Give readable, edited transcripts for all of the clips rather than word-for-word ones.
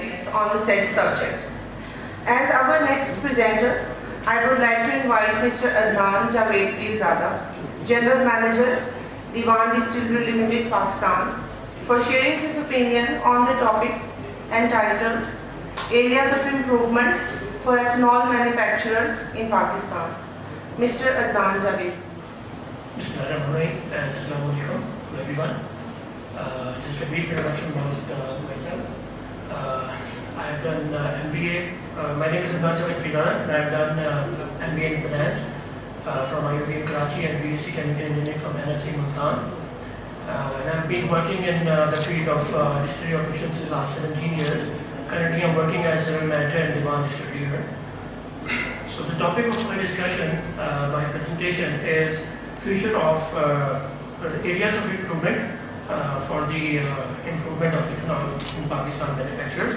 benefits on the said subject. As our next presenter, I would like to invite Mr. Adnan Javed Pirzada, General Manager, Lallemand Distillery Limited, Pakistan, for sharing his opinion on the topic entitled Areas of Improvement for Ethanol Manufacturers in Pakistan. Mr. Adnan Javed. Assalamu alaikum to everyone. Just a brief introduction about myself. I have done MBA. My name is Hunza Distillery Pakistan, and I have done MBA in finance from IUP in Karachi and BSc Chemical Engineering from NFC Multan. And I have been working in the field of distillery operations in the last 17 years. Currently, I am working as General Manager in Lallemand Distillery here. So the topic of my discussion, my presentation is future of areas of improvement for the improvement of ethanol in Pakistan manufacturers.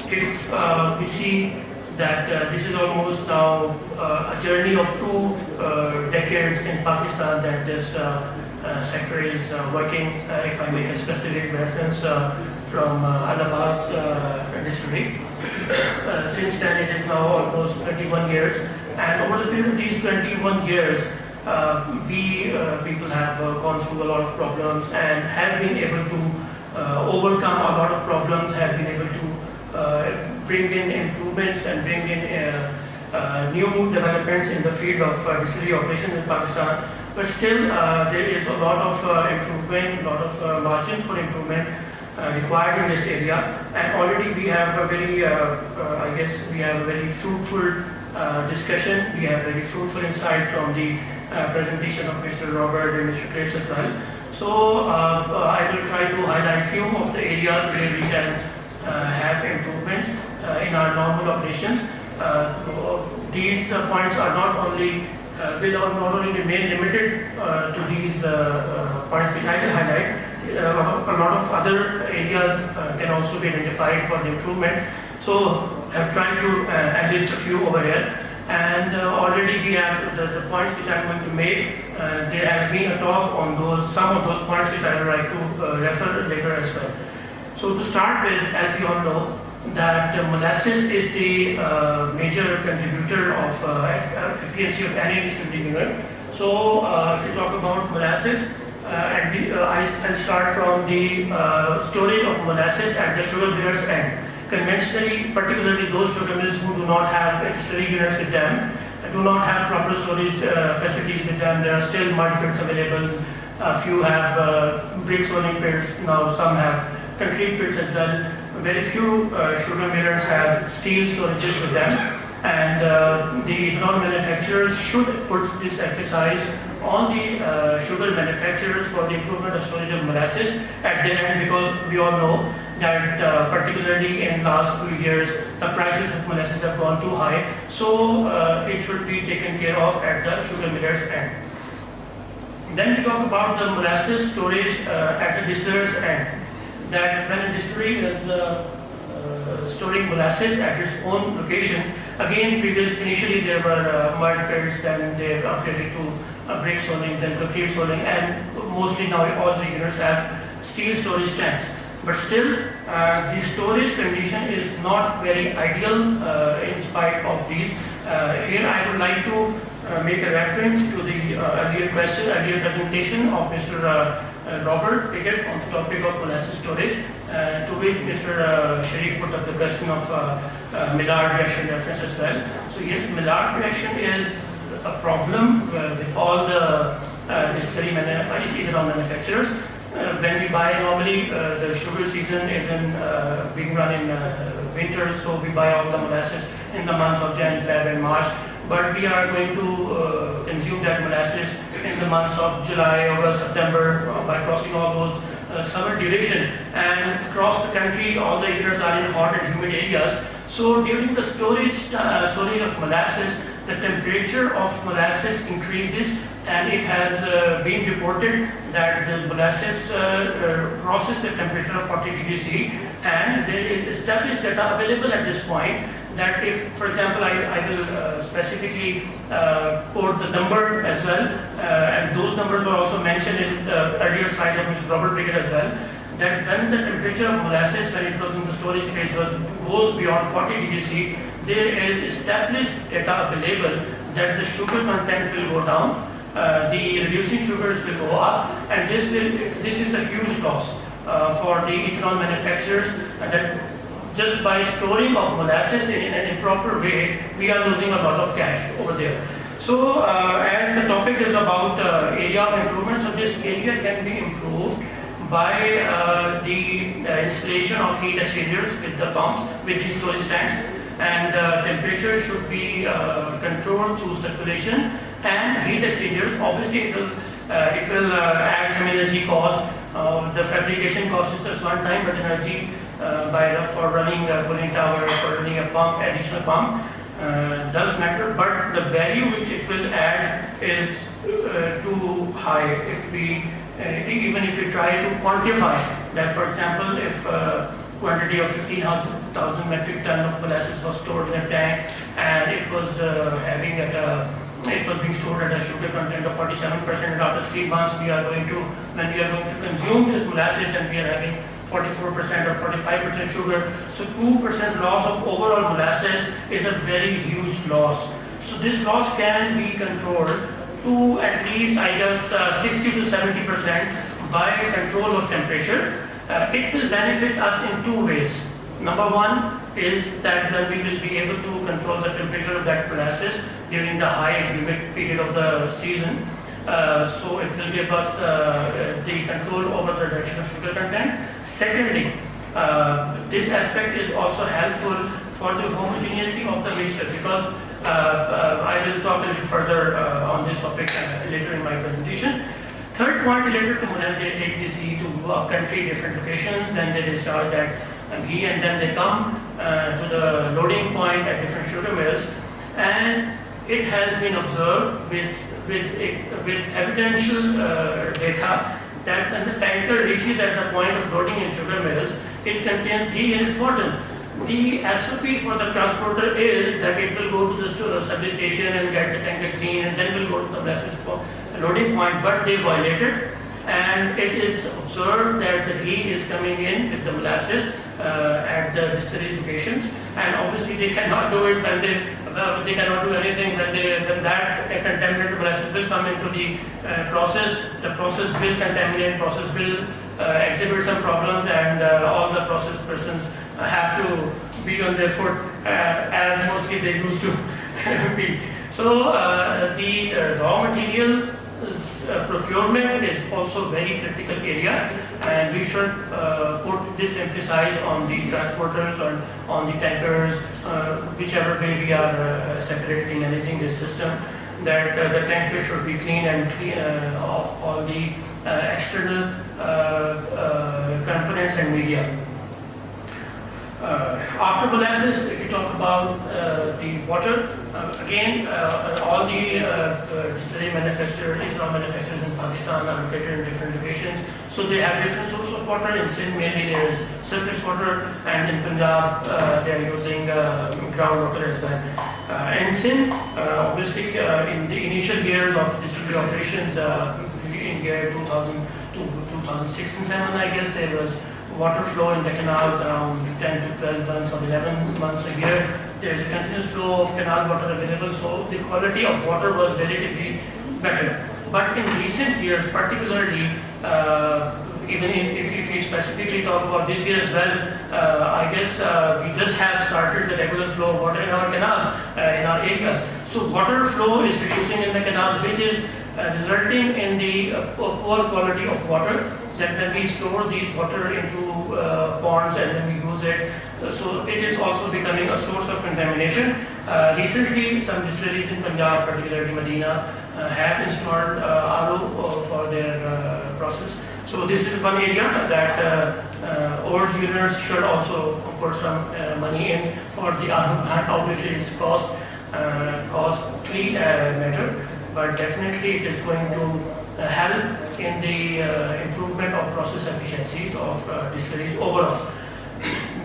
If we see that this is almost now a journey of 2 decades in Pakistan that this sector is working, if I make a specific reference from Allahabad's distillery. Since then it is now almost 21 years, and over the period of these 21 years we people have gone through a lot of problems and have been able to overcome a lot of problems, have been able to bring in improvements and bring in new developments in the field of distillery operations in Pakistan. But still there is a lot of improvement, a lot of margin for improvement required in this area, and already we have a very, I guess we have a very fruitful discussion. We have very fruitful insight from the presentation of Mr. Robert and Mr. Chris as well. So I will try to highlight few of the areas where we can have improvements in our normal operations. These points are not only will not only remain limited to these points which I will highlight. A lot of other areas can also be identified for the improvement. So I've tried to enlist a few over here, and already we have the points which I'm going to make. There has been a talk on some of those points which I would like to refer later as well. So to start with, as we all know, that molasses is the major contributor of efficiency of any distillery unit. So if we talk about molasses, I'll start from the storage of molasses at the sugar millers end. Conventionally, particularly those sugar mills who do not have distillery units with them, do not have proper storage facilities with them, there are still mud pits available. A few have brick rolling pits, now some have concrete pits as well. Very few sugar millers have steel storages with them, and the ethanol manufacturers should put this emphasis on the sugar manufacturers for the improvement of storage of molasses at their end, because we all know that particularly in last few years the prices of molasses have gone too high, so it should be taken care of at the sugar millers end. Then we talk about the molasses storage at the distiller's end. That when a distillery is storing molasses at its own location, again initially there were mud pits, then they were upgraded to brick rolling, then concrete rolling, and mostly now all the units have steel storage tanks. But still the storage condition is not very ideal in spite of these. Here I would like to make a reference to the earlier presentation of Mr. Robert Pickett on the topic of molasses storage, to which Mr. Sharif put up the question of Maillard reaction reference as well. So yes, Maillard reaction is a problem with all the distillery ethanol manufacturers. When we buy, normally the sugar season is being run in winter, so we buy all the molasses in the months of Jan, Feb and March. But we are going to consume that molasses in the months of July, August, September by crossing all those summer duration. And across the country, all the acres are in hot and humid areas. So during the storage of molasses, the temperature of molasses increases, and it has been reported that the molasses crosses the temperature of 40 degrees C, and there is established data available at this point that if, for example, I will specifically quote the number as well, and those numbers were also mentioned in the earlier slide of Mr. Robert Pickett as well, that when the temperature of molasses, when it was in the storage phase, goes beyond 40 degrees C, there is established data available that the sugar content will go down, the reducing sugars will go up, and this is a huge loss for the ethanol manufacturers, and that just by storing of molasses in an improper way, we are losing a lot of cash over there. So as the topic is about area of improvement, so this area can be improved by the installation of heat exchangers with the pumps, with the storage tanks, and temperature should be controlled through circulation and heat exchangers. Obviously it will add some energy cost. The fabrication cost is just one time, but energy for running a cooling tower, for running a pump, additional pump, does matter, but the value which it will add is too high. If we even if we try to quantify that, for example, if quantity of 15,000 metric ton of molasses was stored in a tank, and it was being stored at a sugar content of 47%, and after 3 months when we are going to consume this molasses, and we are having 44% or 45% sugar, so 2% loss of overall molasses is a very huge loss. So this loss can be controlled to at least, I guess, 60 to 70% by control of temperature. It will benefit us in 2 ways. Number one is that we will be able to control the temperature of that molasses during the high and humid period of the season. So it will give us the control over the reduction of sugar content. Secondly, this aspect is also helpful for the homogeneity of the mixture, because I will talk a little further on this topic later in my presentation. Third point related to molasses, they take this ghee to a country, different locations, then they discharge that ghee, and then they come to the loading point at different sugar mills, and it has been observed with evidential data that when the tanker reaches at the point of loading in sugar mills, it contains ghee in its bottom. The SOP for the transporter is that it will go to the service station and get the tanker clean, and then will go to the molasses loading point, but they violated, and it is observed that the ghee is coming in with the molasses at the distillery locations, and obviously they cannot do it when they cannot do anything when that contaminated molasses will come into the process. The process will contaminate, process will exhibit some problems, and all the process persons have to be on their foot as mostly they used to be. So the raw material procurement is also very critical area, and we should put this emphasis on the transporters or on the tankers, whichever way we are separately managing this system, that the tanker should be clean and clean of all the external components and media. After molasses, if you talk about the water, again, all the distillery manufacturers, ethanol manufacturers in Pakistan are located in different locations. So they have different sources of water. In Sindh, mainly there is surface water, and in Punjab, they are using groundwater as well. In Sindh, obviously, in the initial years of distillery operations, in year 2000 to 2006 and 7, I guess, there was water flow in the canals around 10 to 12 months or 11 months a year. There is a continuous flow of canal water available, so the quality of water was relatively better. But in recent years, particularly, even if we specifically talk about this year as well, I guess we just have started the regular flow of water in our canals, in our areas. So water flow is reducing in the canals, which is resulting in the poor quality of water, that when we store these water into ponds and then we use it, so it is also becoming a source of contamination. Recently, some distilleries in Punjab, particularly Medina, have installed RO for their process. So this is one area that old owners should also put some money in for the RO plant. Obviously, it's costly matter, but definitely it is going to help in the improvement of process efficiencies of distilleries overall.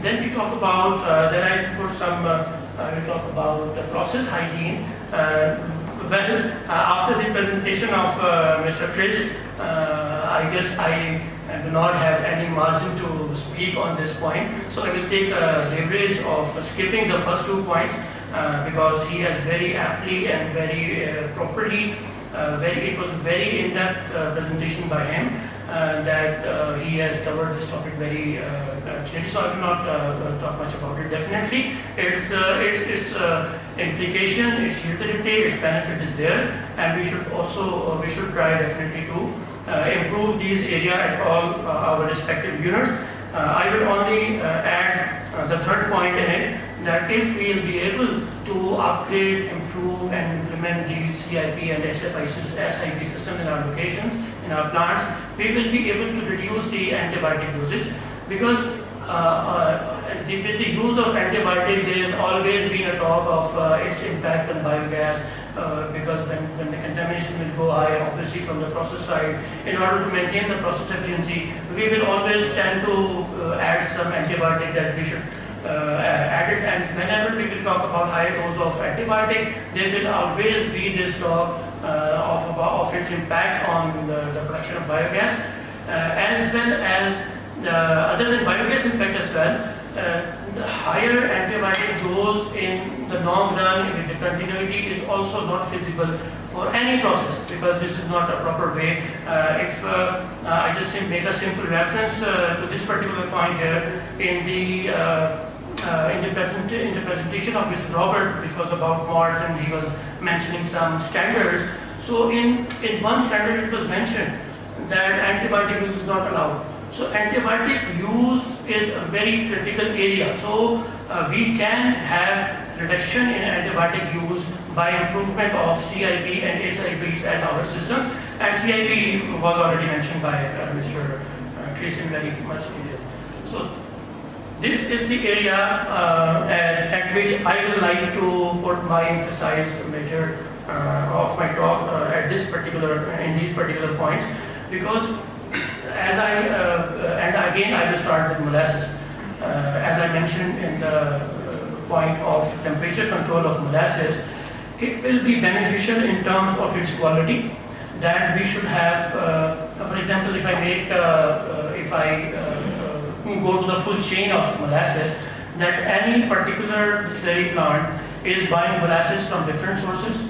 Then we talk about, then I put some, we talk about the process hygiene. After the presentation of Mr. Chris, I I guess I do not have any margin to speak on this point, so I will take leverage of skipping the first 2 points because he has very aptly and very properly, it was very in-depth presentation by him that he has covered this topic very clearly, so I will not talk much about it. Definitely, its implication, its utility, its benefit is there, and we should try definitely to improve these areas at all our respective units. I will only add the third point in it, that if we will be able to upgrade, improve and implement these CIP and SIP systems in our locations, in our plants, we will be able to reduce the antibiotic dosage, because with the use of antibiotics there has always been a talk of its impact on biogas, because when the contamination will go high, obviously from the process side, in order to maintain the process efficiency, we will always tend to add some antibiotic that we should add it, and whenever we will talk about high dose of antibiotic, there will always be this talk of its impact on the production of biogas, as well as other than biogas impact as well. The higher antibiotic dose in the long run with the continuity is also not feasible for any process, because this is not a proper way. If I just make a simple reference to this particular point here in the presentation of Mr. Robert, which was about malt, and he was mentioning some standards. So in one standard it was mentioned that antibiotic use is not allowed. So antibiotic use is a very critical area. So we can have reduction in antibiotic use by improvement of CIP and SIPs at our systems. And CIP was already mentioned by Mr. Chris in very much detail. So this is the area at which I would like to put my emphasis major of my talk at this particular in these particular points, because as and again I will start with molasses. As I mentioned in the point of temperature control of molasses, it will be beneficial in terms of its quality, that we should have, for example, if I go to the full chain of molasses, that any particular distillery plant is buying molasses from different sources.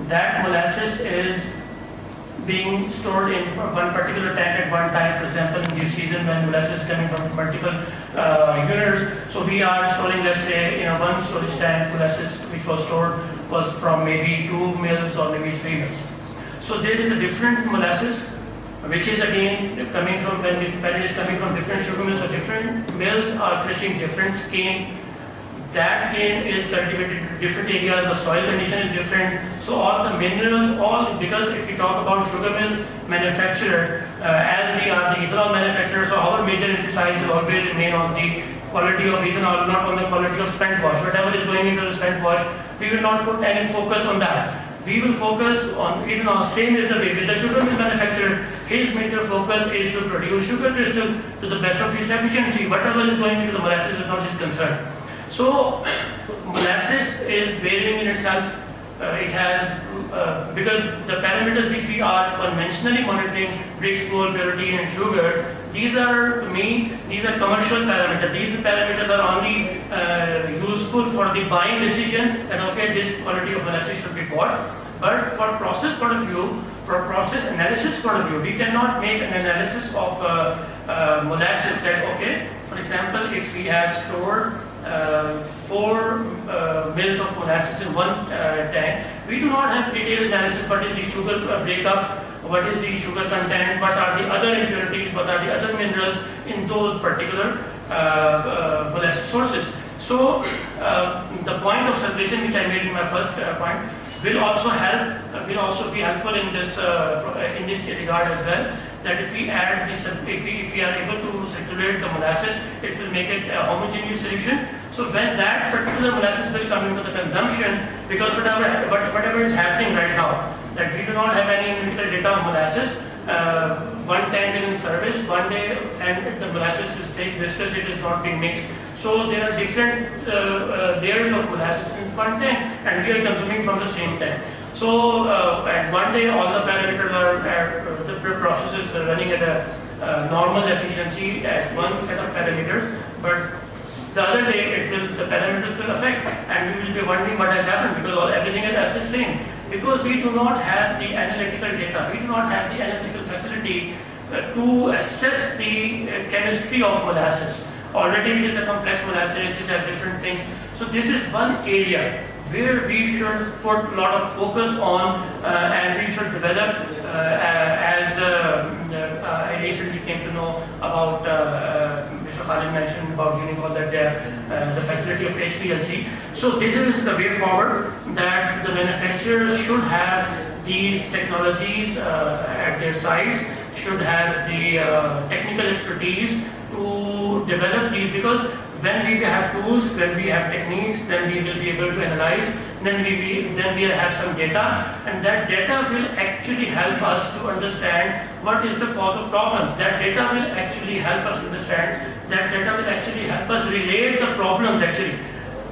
That molasses is being stored in one particular tank at one time. For example, in this season when molasses is coming from multiple units, so we are storing, let's say, in a one storage tank, molasses which was stored was from maybe 2 mils or maybe 3 mils. So there is a different molasses which is again coming from, when it is coming from different sugar mills, so different mills are crushing different cane. That cane is cultivated in different areas, the soil condition is different, so all the minerals, because if we talk about sugar mill manufacturer, as we are the ethanol manufacturer, so our major emphasis will always remain on the quality of ethanol, not on the quality of spent wash. Whatever is going into the spent wash, we will not put any focus on that. We will focus on ethanol. Same is the way with the sugar mill manufacturer. His major focus is to produce sugar crystal to the best of his efficiency. Whatever is going into the molasses is not his concern. So molasses is varying in itself. It has because the parameters which we are conventionally monitoring, Brix, coal, purity, and sugar, these are, to me, these are commercial parameters. These parameters are only useful for the buying decision that okay, this quality of molasses should be bought. But for process point of view, for process analysis point of view, we cannot make an analysis of molasses that okay, for example, if we have stored 4 mils of molasses in one tank, we do not have detailed analysis what is the sugar breakup, what is the sugar content, what are the other impurities, what are the other minerals in those particular molasses sources. So the point of separation which I made in my first point will also help, will also be helpful in this regard as well. That if we add this, if we are able to circulate the molasses, it will make it a homogeneous solution. So when that particular molasses will come into the consumption, because whatever is happening right now, that we do not have any analytical data of molasses. One tank is in service one day, and the molasses is thick, viscous, it is not being mixed. So there are different layers of molasses in one tank, and we are consuming from the same tank. So at one day, all the parameters are the process is running at a normal efficiency as one set of parameters, but the other day the parameters will affect, and we will be wondering what has happened because everything else is same. Because we do not have the analytical data, we do not have the analytical facility to assess the chemistry of molasses. Already it is a complex molasses, it has different things. So this is one area where we should put a lot of focus on and we should develop as I recently came to know about Mr. Khalid mentioned about Unicol that the facility of HPLC. So this is the way forward, that the manufacturers should have these technologies at their sites, should have the technical expertise to develop these, because when we have tools, when we have techniques, then we will be able to analyze, then we have some data, and that data will actually help us to understand what is the cause of problems. That data will actually help us understand, that data will actually help us relate the problems actually.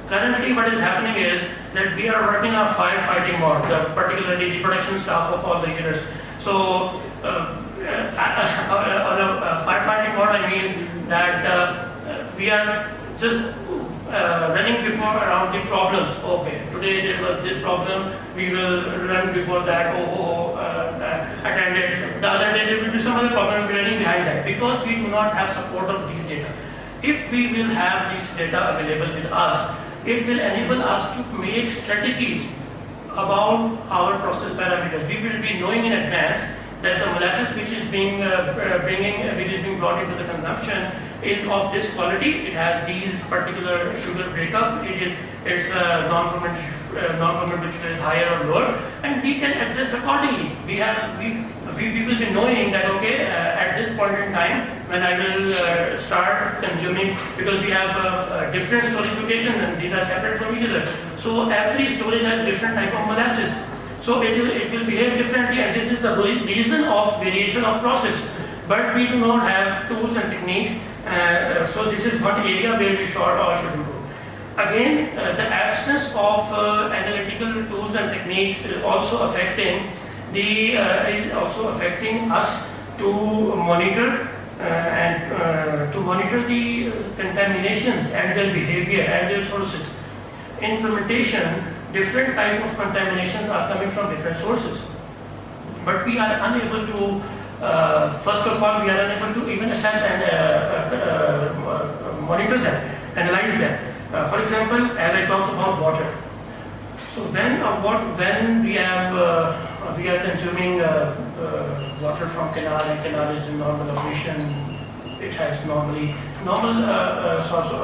Currently what is happening is that we are working on firefighting mode, particularly the production staff of all the units. So on a firefighting mode, I mean that we are just running before around the problems. Okay, today there was this problem, we will run before that, attended. The other day there will be some other problem, we are running behind that, because we do not have support of these data. If we will have this data available with us, it will enable us to make strategies about our process parameters. We will be knowing in advance that the molasses which is being brought into the consumption is of this quality. It has these particular sugar breakup. It's non-fermented which is higher or lower, and we can adjust accordingly. We will be knowing that okay, at this point in time when I will start consuming, because we have different storage locations and these are separate from each other. So every storage has different type of molasses. So it will behave differently, and this is the reason of variation of process. But we do not have tools and techniques, so this is one area where we should improve. Again, the absence of analytical tools and techniques is also affecting us to monitor the contaminations and their behavior and their sources. In fermentation, different type of contaminations are coming from different sources, but we are unable to first of all, we are unable to even assess and monitor them, analyze them. For example, as I talked about water. So when we are consuming water from canal, and canal is in normal operation, it has normal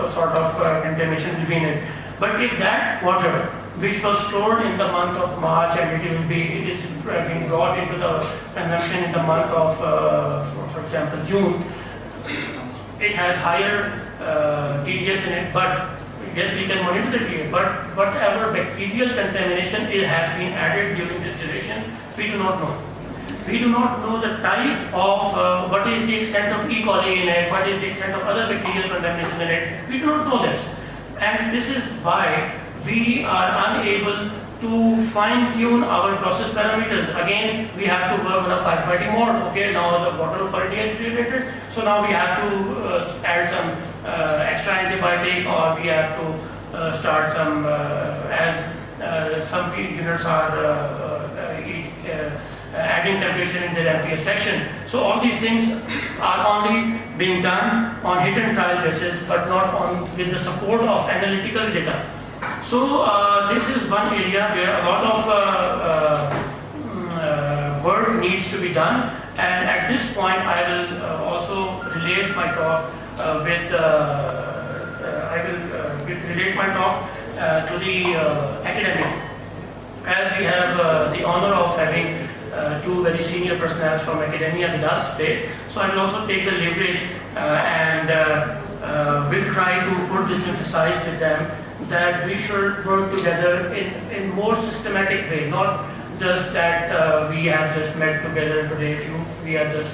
sort of contamination between it. But if that water which was stored in the month of March and it is being brought into the consumption in the month of, for example, June, it has higher TDS in it, but yes, we can monitor the TDS, but whatever bacterial contamination has been added during this duration, we do not know. We do not know the type of, what is the extent of E. coli in it, what is the extent of other bacterial contamination in it, we do not know this. And this is why we are unable to fine-tune our process parameters. Again, we have to work on a firefighting mode. Okay, now the water quality has deteriorated, so now we have to add some extra antibiotic, or we have to start some, as some units are adding temperature in their MPS section. So all these things are only being done on hit and trial basis, but not with the support of analytical data. So this is one area where a lot of work needs to be done, and at this point I will also relate my talk to the academic, as we have the honor of having two very senior personnel from academia with us today. So I will also take the leverage and will try to put this emphasis with them, that we should work together in more systematic way, not just that we have just met together today, we have just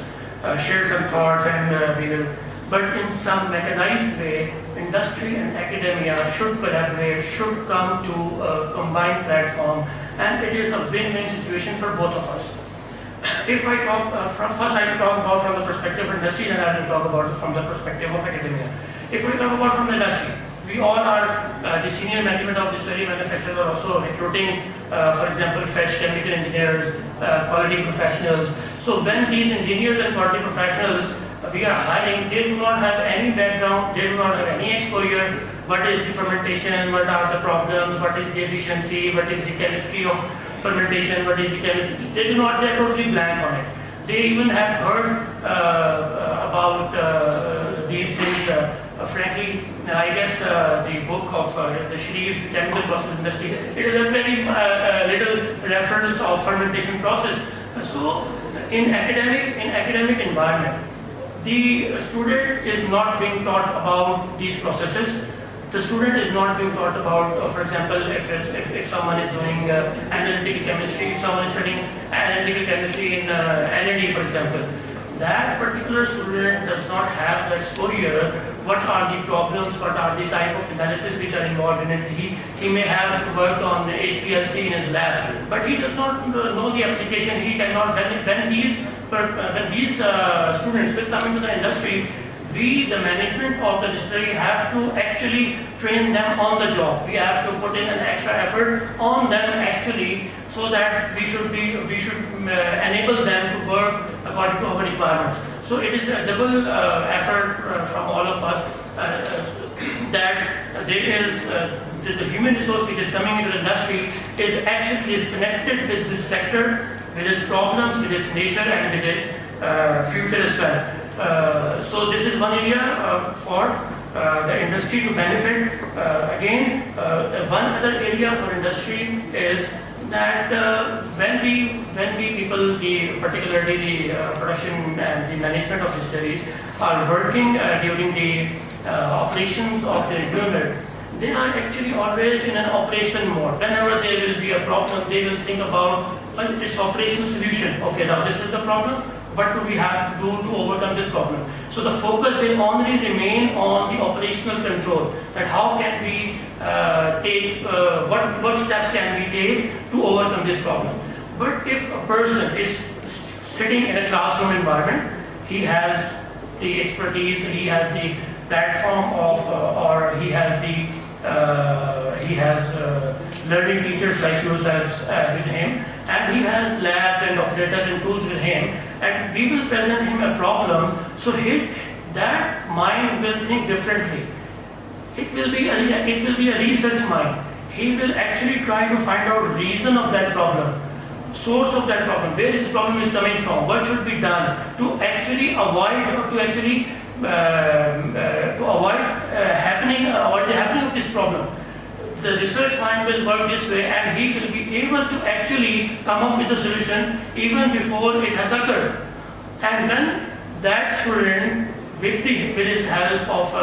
shared some thoughts and we will, but in some mechanized way, industry and academia should collaborate, should come to a combined platform, and it is a win-win situation for both of us. If I talk first, I will talk about from the perspective of industry, and I will talk about from the perspective of academia. If we talk about from the industry, we all are the senior management of distillery manufacturers are also recruiting, for example, fresh chemical engineers, quality professionals. So when these engineers and quality professionals we are hiring, they do not have any background, they do not have any exposure. What is the fermentation? What are the problems? What is the efficiency? What is the chemistry of fermentation? What is the chemistry? They do not. They are totally blank on it. They even have heard about these things. Frankly, I guess the book of the Sharif's chemical process industry, it is a very little reference of fermentation process. So, in academic environment, the student is not being taught about these processes. The student is not being taught about, for example, if someone is doing analytical chemistry, if someone is studying analytical chemistry in NAD, for example, that particular student does not have the exposure. What are the problems? What are the type of analysis which are involved in it? He may have worked on the HPLC in his lab, but he does not know the application. He cannot. When these students will come into the industry, we, the management of the distillery, have to actually train them on the job. We have to put in an extra effort on them actually, so that we should enable them to work according to our requirements. So it is a double effort from all of us that there is the human resource which is coming into the industry is actually connected with this sector, with its problems, with its nature, and with its future as well. So this is one area for the industry to benefit. Again, one other area for industry is that when we people, particularly the production and the management of distilleries, are working during the operations of the unit, they are actually always in an operation mode. Whenever there will be a problem, they will think about its operational solution. Okay, now this is the problem. What do we have to do to overcome this problem? So the focus will only remain on the operational control. That how can we take, what steps can we take to overcome this problem? But if a person is sitting in a classroom environment, he has the expertise, he has the platform of, or he has learning teachers like yourselves with him, and he has labs and operators and tools with him, and we will present him a problem, so that mind will think differently. It will be a research mind. He will actually try to find out reason of that problem, source of that problem, where this problem is coming from, what should be done to actually avoid the happening of this problem. The research mind will work this way, and he will be able to actually come up with a solution even before it has occurred. And then that student, with his help of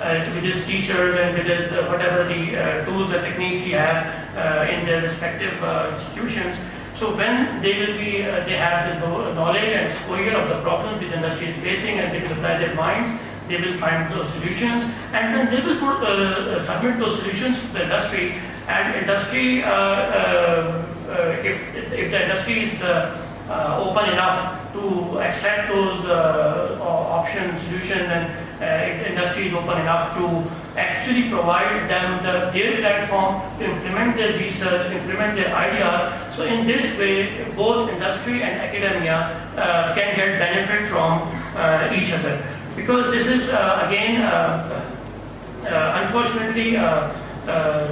with his teachers and with his whatever the tools and techniques he have in their respective institutions, so when they have the knowledge and exposure of the problems the industry is facing, and they will apply their minds, they will find those solutions, and then they will submit those solutions to the industry. And industry, if the industry is open enough to accept those option solutions, and if the industry is open enough to actually provide them their platform to implement their research, implement their ideas. So in this way, both industry and academia can get benefit from each other. Because this is again, unfortunately,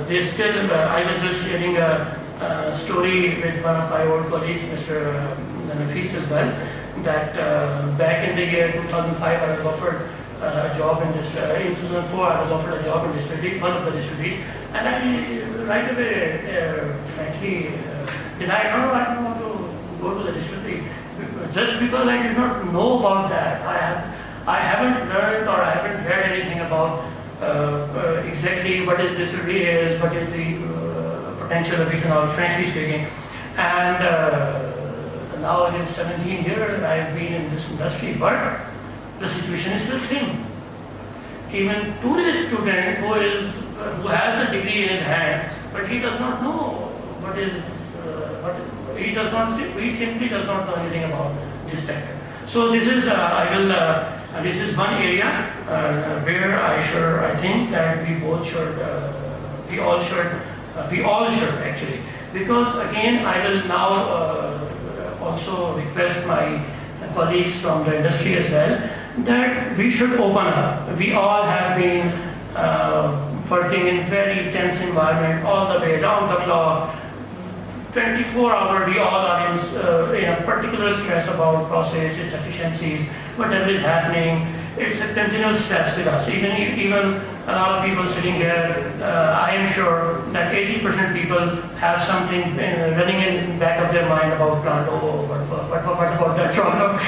there's still, I was just sharing a story with one of my old colleagues, Mr. Nafis as well, that back in the year 2005, I was offered a job in this, in 2004 I was offered a job in distillery, one of the distilleries, and I right away, frankly, denied, no, I don't want to go to the distillery, just because I did not know about that. I haven't learned, or I haven't heard anything about exactly what is distillery is, what is the potential of ethanol, frankly speaking. And now it is 17 years I've been in this industry, but the situation is still the same. Even today's student who has the degree in his hand, but he does not know what is he simply does not know anything about this sector. So this is this is one area where I think that we all should actually, because again I will now also request my colleagues from the industry as well that we should open up. We all have been working in very tense environment all the way around the clock. 24 hours, we all are in a particular stress about process, its efficiencies, whatever is happening. It's a continuous stress with us. Even a lot of people sitting here, I am sure that 80% people have something running in the back of their mind about plant. Oh, what about that problem?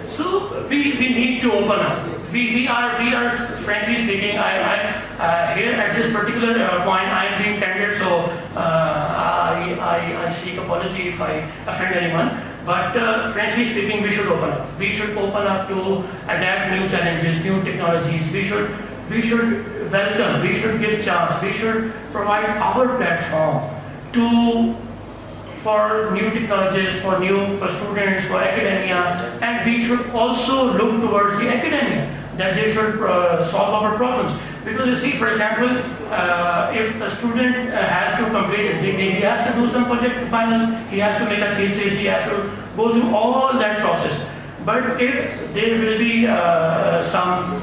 So we need to open up. We are frankly speaking, I here at this particular point I am being candid, so I seek apology if I offend anyone. But frankly speaking, we should open up. We should open up to adapt new challenges, new technologies. We should welcome. We should give chance. We should provide our platform for new technologies, for students, for academia, and we should also look towards the academia that they should solve our problems. Because you see, for example, if a student has to complete his degree, he has to do some project finals, he has to make a thesis, he has to go through all that process. But if there will be some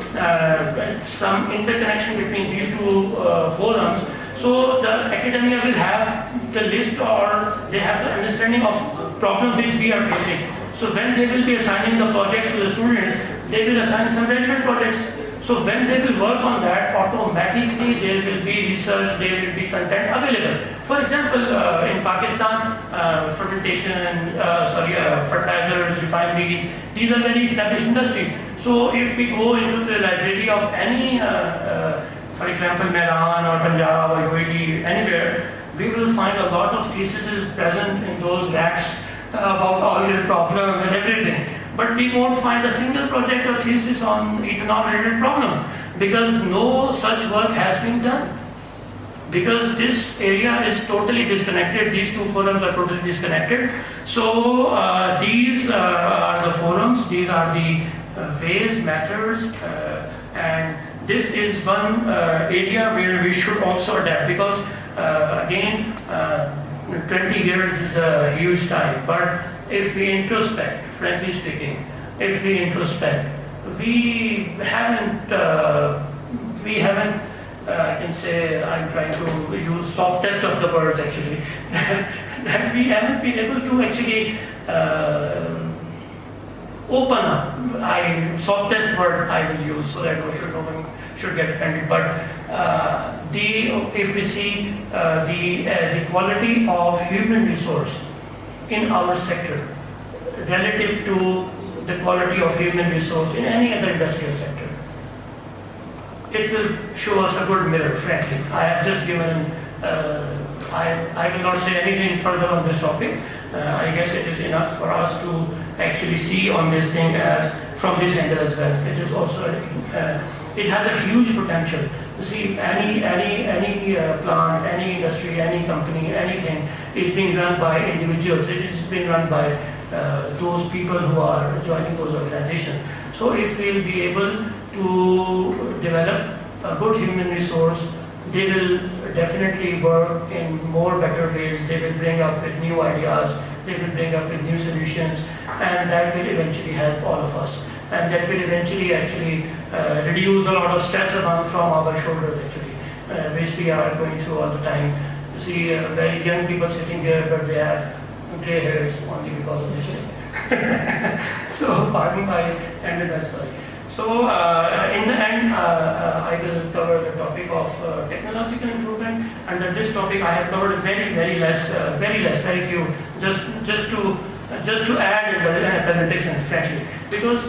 interconnection between these two forums, so the academia will have the list, or they have the understanding of problems which we are facing. So when they will be assigning the projects to the students, they will assign some relevant projects. So when they will work on that, automatically there will be research, there will be content available. For example, in Pakistan, fertilizers, refineries, these are very established industries. So if we go into the library of any, for example, Iran or Punjab or UAE, anywhere, we will find a lot of theses present in those racks about all the problems and everything. But we won't find a single project or thesis on ethanol-related problem, because no such work has been done. Because this area is totally disconnected, these two forums are totally disconnected. So these are the forums, these are the ways, methods, and this is one area where we should also adapt, because again, 20 years is a huge time, but if we introspect, frankly speaking, we haven't, I can say, I'm trying to use softest of the words actually, that we haven't been able to actually open up. Softest word I will use, so that no one should get offended. But if we see the quality of human resource in our sector relative to the quality of human resource in any other industrial sector, it will show us a good mirror, frankly. I have just given, I will not say anything further on this topic. I guess it is enough for us to actually see on this thing as from this angle as well. It is also, it has a huge potential. You see, any plant, any industry, any company, anything is being run by individuals. It is being run by those people who are joining those organizations. So if we will be able to develop a good human resource, they will definitely work in more better ways. They will bring up with new ideas, they will bring up with new solutions, and that will eventually help all of us. And that will eventually actually reduce a lot of stress from our shoulders actually, which we are going through all the time. You see very young people sitting here, but they have gray hairs only because of this thing. So pardon my endedness, sorry. So in the end, I will cover the topic of technological improvement. Under this topic, I have covered very few, just to add in the presentation, frankly, because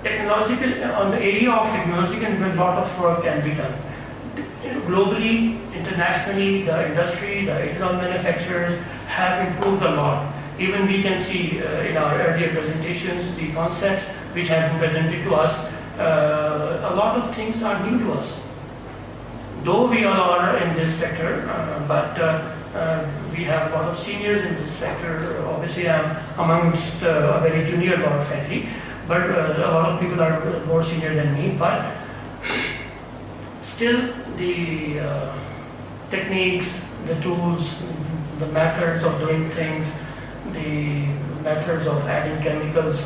on the area of technological improvement, a lot of work can be done. Globally, internationally, the industry, the ethanol manufacturers have improved a lot. Even we can see in our earlier presentations, the concepts which have been presented to us, a lot of things are new to us. Though we all are in this sector, but We have a lot of seniors in this sector. Obviously, I'm amongst a very junior lot, frankly, but a lot of people are more senior than me. But still, the techniques, the tools, the methods of doing things, the methods of adding chemicals,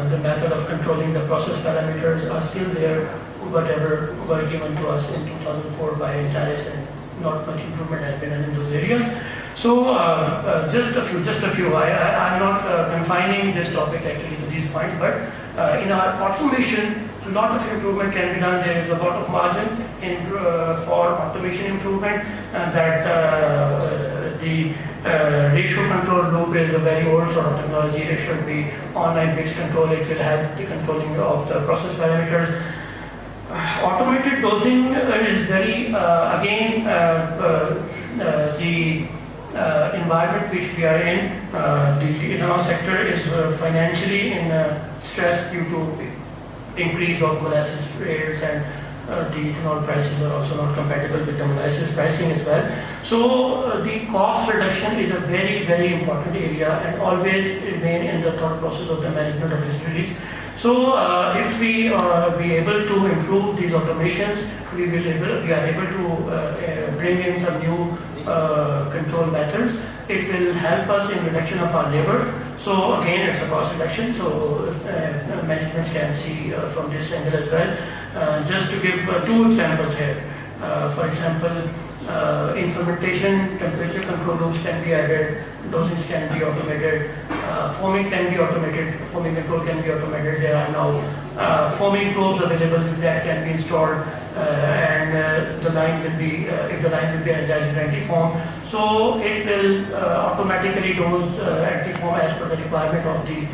the method of controlling the process parameters are still there, whatever were given to us in 2004 by Taris, and not much improvement has been done in those areas. So just a few. I'm not confining this topic actually to these points, but in our automation, a lot of improvement can be done. There is a lot of margin in, for automation improvement, and that the ratio control loop is a very old sort of technology. It should be online based control. It will help the controlling of the process parameters. Automated dosing is very, again, the environment which we are in, the ethanol sector is financially in stress due to increase of molasses rates, and the ethanol prices are also not compatible with the molasses pricing as well. So the cost reduction is a very, very important area and always remain in the thought process of the management of distilleries. So if we be able to improve these automations, we are able to bring in some new control methods. It will help us in reduction of our labor. So again, it's a cost reduction. So management can see from this angle as well. Just to give two examples here. For example, in fermentation, temperature control loops can be added, dosage can be automated, foaming can be automated, foaming control can be automated. There are now foaming probes available that can be installed, and the line will be, if the line will be energized with anti-foam, so it will automatically dose anti-foam as per the requirement of the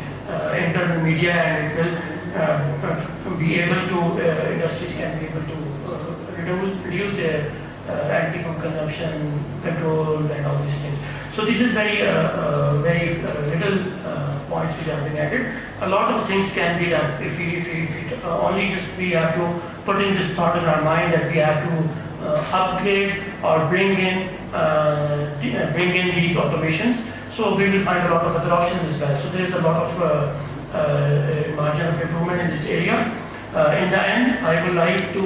internal media, and it will be able to, industries can be able to reduce their anti-foam consumption, control, and all these things. So this is very little points which have been added. A lot of things can be done if we only just we have to put in this thought in our mind that we have to upgrade or bring in these automations. So we will find a lot of other options as well. So there is a lot of margin of improvement in this area. In the end, I would like to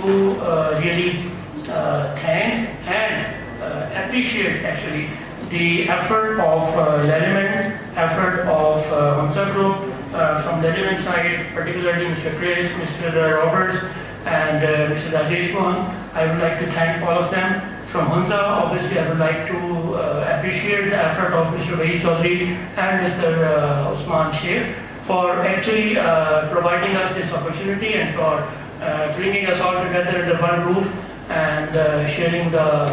really thank and appreciate actually the effort of Lallemand, effort of Hunza Group, from Lallemand side, particularly Mr. Chris, Mr. Roberts, and Mr. Rajesh Mohan. I would like to thank all of them. From Hunza, obviously, I would like to appreciate the effort of Mr. Wahid Chaudhary and Mr. Usman Sheikh for actually providing us this opportunity and for bringing us all together under one roof and sharing the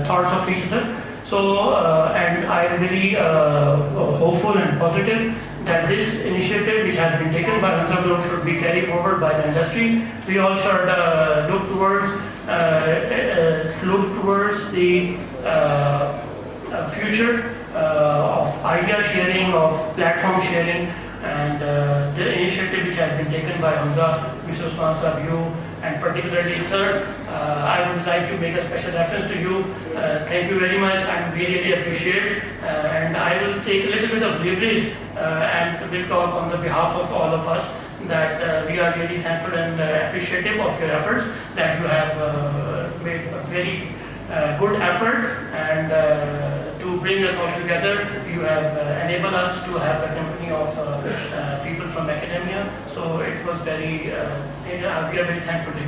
thoughts of each other. So, and I am very hopeful and positive that this initiative which has been taken by Hunza Group should be carried forward by the industry. We all should look towards the future of idea sharing, of platform sharing, and the initiative which has been taken by Hunza, Mr. Usman Sahab, you, and particularly sir, I would like to make a special reference to you. Thank you very much. I really appreciate it, and I will take a little bit of leverage and will talk on the behalf of all of us that we are really thankful and appreciative of your efforts, that you have made a very good effort, and to bring us all together. You have enabled us to have a company of people from academia. So it was very, we are very thankful to you.